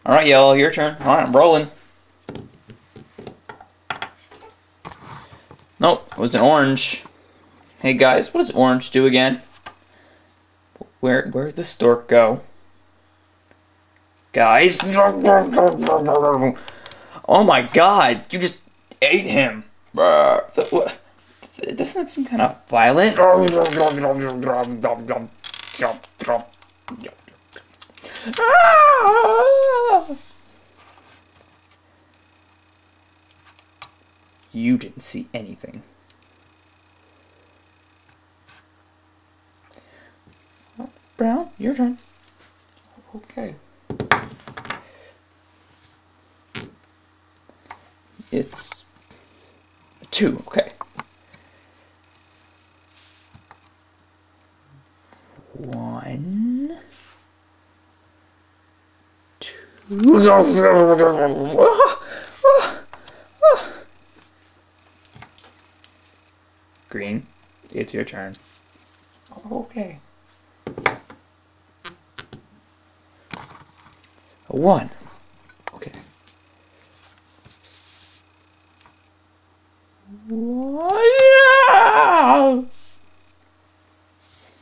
Alright, yellow, your turn. Alright, I'm rolling. Nope, it was an orange. Hey guys, what does orange do again? Where'd the stork go? Guys? Oh my god, you just ate him. Doesn't that seem kind of violent? You didn't see anything. Brown, your turn. Okay. It's 2, okay. 1, 2. Green, it's your turn. Okay. 1. Okay. 1.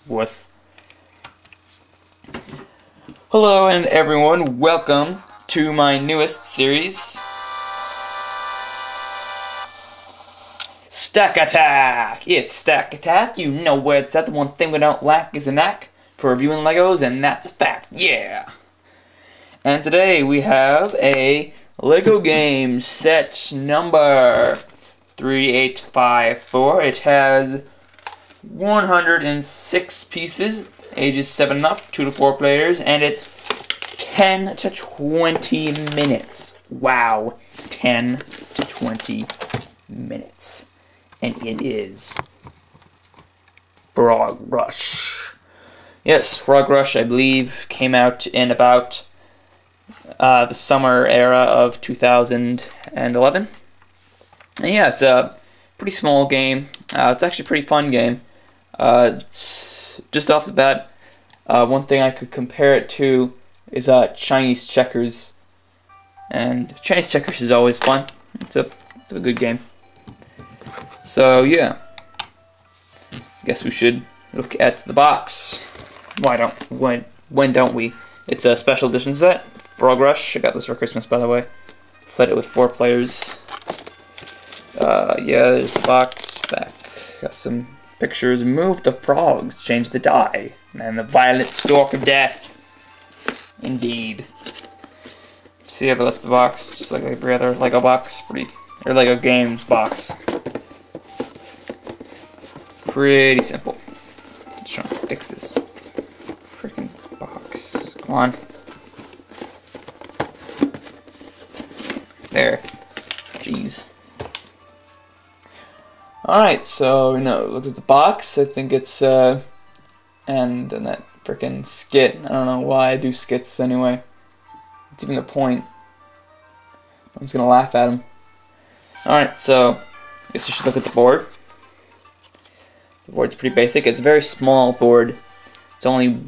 Wuss. Hello and everyone, welcome to my newest series, Stack Attack! It's Stack Attack, you know where it's at. The one thing we don't lack is a knack for reviewing Legos, and that's a fact, yeah! And today we have a Lego game set number 3854. It has 106 pieces, ages 7 and up, 2 to 4 players, and it's 10 to 20 minutes. Wow, 10 to 20 minutes. And it is Frog Rush. Yes, Frog Rush, I believe, came out in about the summer era of 2011. And yeah, it's a pretty small game. It's actually a pretty fun game. Just off the bat, one thing I could compare it to is Chinese checkers. And Chinese checkers is always fun. It's a good game. So yeah, I guess we should look at the box. When don't we? It's a special edition set, Frog Rush. I got this for Christmas, by the way. Played it with 4 players. Yeah, there's the box back. Got some pictures. Move the frogs, change the die, and the violent stork of death. Indeed. See how they left the box, just like every other Lego box, or Lego games box. Pretty simple. Just trying to fix this freaking box. Come on. There. Jeez. Alright, so, look at the box. I think it's, and that freaking skit. I don't know why I do skits anyway. What's even the point? I'm just gonna laugh at him. Alright, so, I guess you should look at the board. The board's pretty basic. It's a very small board. It's only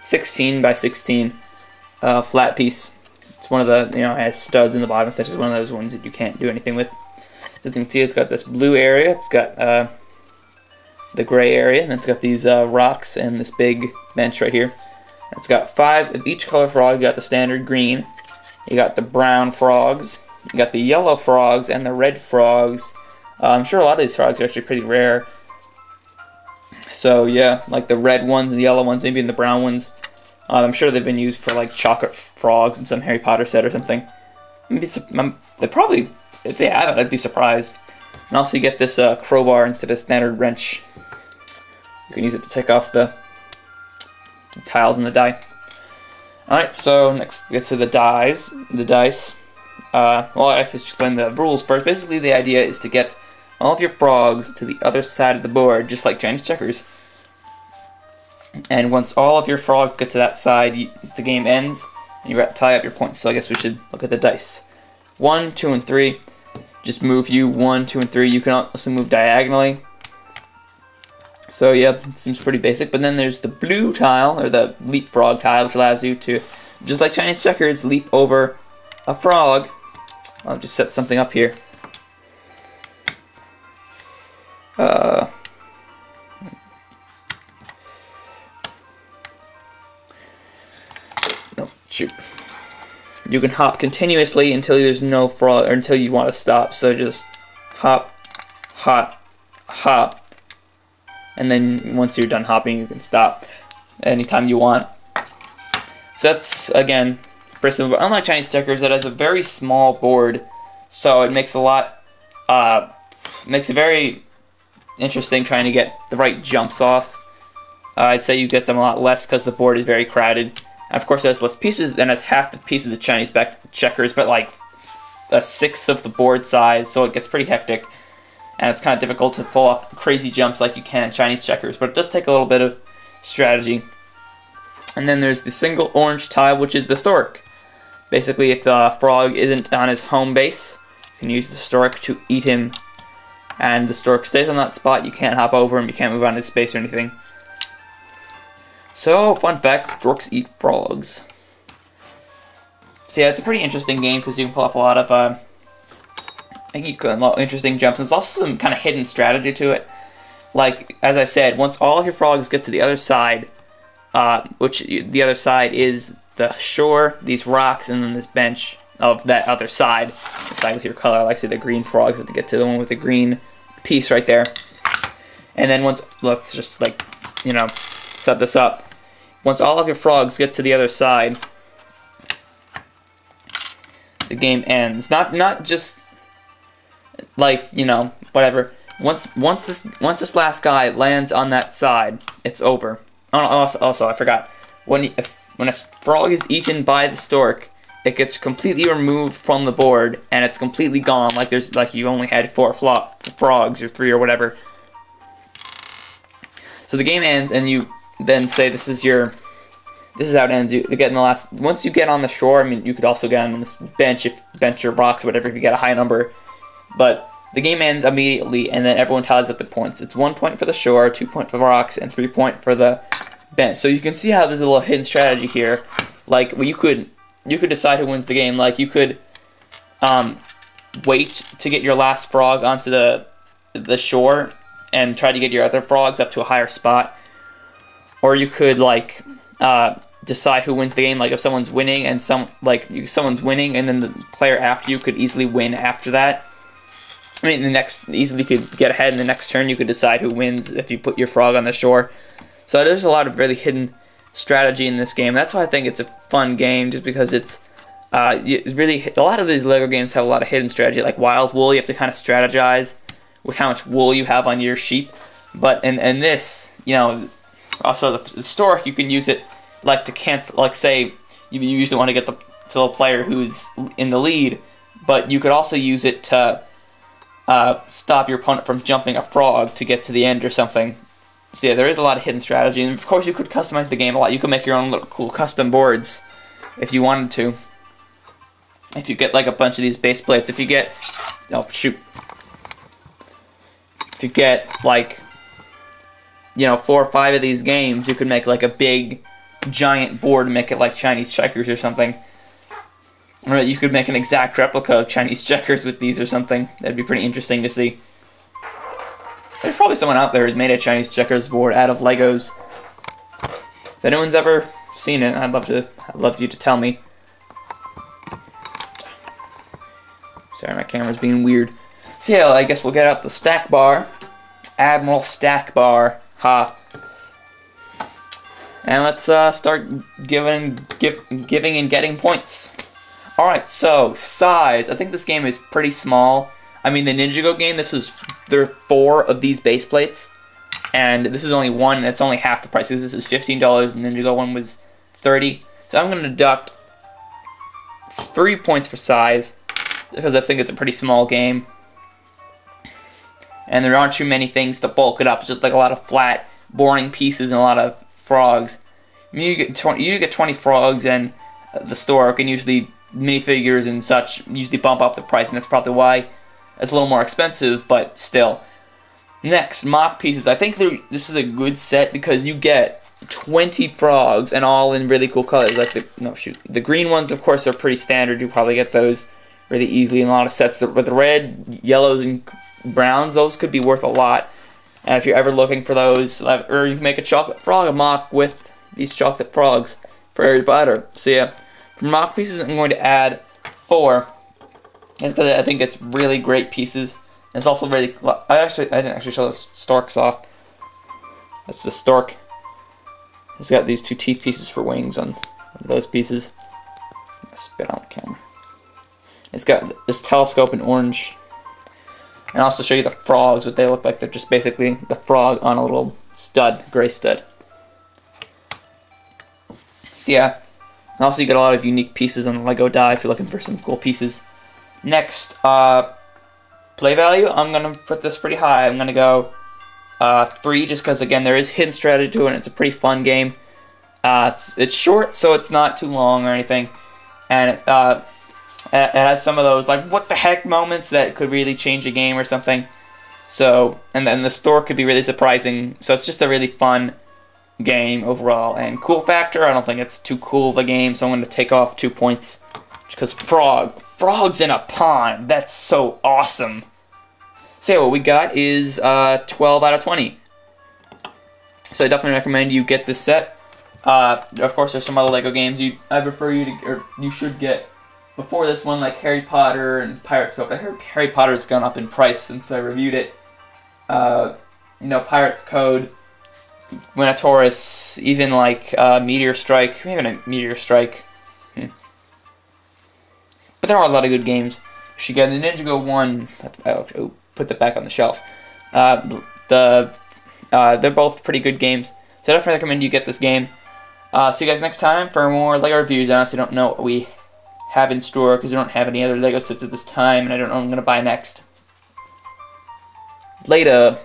16 by 16 flat piece. It's one of the, it has studs in the bottom, such as one of those ones that you can't do anything with. So you can see it's got this blue area, it's got the gray area, and it's got these rocks and this big bench right here. It's got 5 of each color frog. You got the standard green, you got the brown frogs, you got the yellow frogs, and the red frogs. I'm sure a lot of these frogs are actually pretty rare. So yeah, like the red ones and the yellow ones, maybe in the brown ones. I'm sure they've been used for like chocolate frogs in some Harry Potter set or something. They probably, if they haven't, I'd be surprised. And also you get this crowbar instead of standard wrench. You can use it to take off the tiles and the die. Alright, so next gets to the dice. Well, I just explain the rules first. Basically, the idea is to get all of your frogs to the other side of the board, just like Chinese checkers. And once all of your frogs get to that side, the game ends, and you tally up your points. So I guess we should look at the dice. 1, 2, and 3. Just move you 1, 2, and 3. You can also move diagonally. So yeah, it seems pretty basic. But then there's the blue tile, or the leapfrog tile, which allows you to just like Chinese checkers, leap over a frog. I'll just set something up here. No, shoot. You can hop continuously until there's no frog, or until you want to stop. So just hop, hop, hop, and then once you're done hopping, you can stop anytime you want. So that's, again, pretty simple. But unlike Chinese checkers, it has a very small board, so it makes makes it very interesting trying to get the right jumps off. I'd say you get them a lot less because the board is very crowded. And of course, it has less pieces and has half the pieces of Chinese checkers, but like a sixth of the board size, so it gets pretty hectic. And it's kind of difficult to pull off crazy jumps like you can in Chinese checkers, but it does take a little bit of strategy. And then there's the single orange tile, which is the stork. Basically, if the frog isn't on his home base, you can use the stork to eat him. And the stork stays on that spot, you can't hop over him, you can't move on his space or anything. So, fun fact, storks eat frogs. So yeah, it's a pretty interesting game because you can pull off a lot of I think you can interesting jumps. There's also some kind of hidden strategy to it. Like, as I said, once all of your frogs get to the other side, which the other side is the shore, these rocks, and then this bench of that other side. The side with your color. I like to see the green frogs have to get to the one with the green piece right there. And then once, let's just like, you know, set this up. Once all of your frogs get to the other side, the game ends. Not just like, you know, whatever. Once this last guy lands on that side, it's over. Oh, also I forgot. When a frog is eaten by the stork, it gets completely removed from the board and it's completely gone. Like you only had 4 frogs or 3 or whatever. So the game ends, and you then say this is how it ends. You get in the last. Once you get on the shore, I mean, you could also get on this bench or rocks or whatever if you get a high number. But the game ends immediately, and then everyone tallies up the points. It's 1 point for the shore, 2 points for the rocks, and 3 points for the bench. So you can see how there's a little hidden strategy here. Like, well, you could decide who wins the game. Like, you could wait to get your last frog onto the shore and try to get your other frogs up to a higher spot. Or you could, like, decide who wins the game. Like, if someone's winning and someone's winning, and then the player after you could easily win after that. I mean, easily could get ahead in the next turn. You could decide who wins if you put your frog on the shore. So there's a lot of really hidden strategy in this game. That's why I think it's a fun game, just because it's really, a lot of these LEGO games have a lot of hidden strategy. Like Wild Wool, you have to kind of strategize with how much wool you have on your sheep. But in this, you know, also the stork, you can use it like to cancel, like say you usually want to get to the player who's in the lead, but you could also use it to stop your opponent from jumping a frog to get to the end or something. So yeah, there is a lot of hidden strategy, and of course you could customize the game a lot. You could make your own little cool custom boards if you wanted to. If you get like a bunch of these base plates, if you get, oh shoot, if you get like, you know, 4 or 5 of these games, you could make like a big giant board and make it like Chinese checkers or something. Or you could make an exact replica of Chinese checkers with these or something. That'd be pretty interesting to see. There's probably someone out there who's made a Chinese checkers board out of Legos. If anyone's ever seen it, I'd love you to tell me. Sorry, my camera's being weird. So yeah, I guess we'll get out the stack bar. Admiral Stack Bar. Ha. And let's start giving and getting points. Alright, so size. I think this game is pretty small. I mean, the Ninjago game, there are 4 of these base plates, and this is only one, and it's only half the price, because this is $15, and the Ninjago one was $30. So I'm going to deduct 3 points for size, because I think it's a pretty small game. And there aren't too many things to bulk it up. It's just like a lot of flat, boring pieces and a lot of frogs. I mean, you get 20 frogs, and the stork, and usually minifigures and such usually bump up the price, and that's probably why it's a little more expensive, but still. Next, mock pieces. I think this is a good set because you get 20 frogs, and all in really cool colors. Like the green ones, of course, are pretty standard. You probably get those really easily in a lot of sets. But the red, yellows, and browns, those could be worth a lot. And if you're ever looking for those, or you can make a chocolate frog, a MOC with these chocolate frogs for Harry Potter. So yeah, for MOC pieces, I'm going to add 4. Just because I think it's really great pieces. And it's also really. I didn't actually show those storks off. That's the stork. It's got these 2 teeth pieces for wings on those pieces. Spit on the camera. It's got this telescope in orange. And I'll also show you the frogs, what they look like. They're just basically the frog on a little stud, gray stud. So yeah, and also you get a lot of unique pieces on the Lego die if you're looking for some cool pieces. Next, play value, I'm going to put this pretty high. I'm going to go 3, just because, again, there is hidden strategy to it, and it's a pretty fun game. It's short, so it's not too long or anything. And it has some of those, like, what the heck moments that could really change a game or something. So, and then the store could be really surprising. So it's just a really fun game overall. And cool factor, I don't think it's too cool of a game, so I'm going to take off 2 points. Because frogs in a pond, that's so awesome. So yeah, what we got is 12 out of 20. So I definitely recommend you get this set. Of course, there's some other Lego games I prefer you to, or you should get before this one, like Harry Potter and Pirates Code. I heard Harry Potter's gone up in price since I reviewed it. You know, Pirates Code, Minotaurus, even like Meteor Strike. Maybe a Meteor Strike. But there are a lot of good games. You should get the Ninjago 1. I'll put that back on the shelf. They're both pretty good games. So I definitely recommend you get this game. See you guys next time for more Lego reviews. I honestly don't know what we have in store because we don't have any other Lego sets at this time, and I don't know what I'm going to buy next. Later.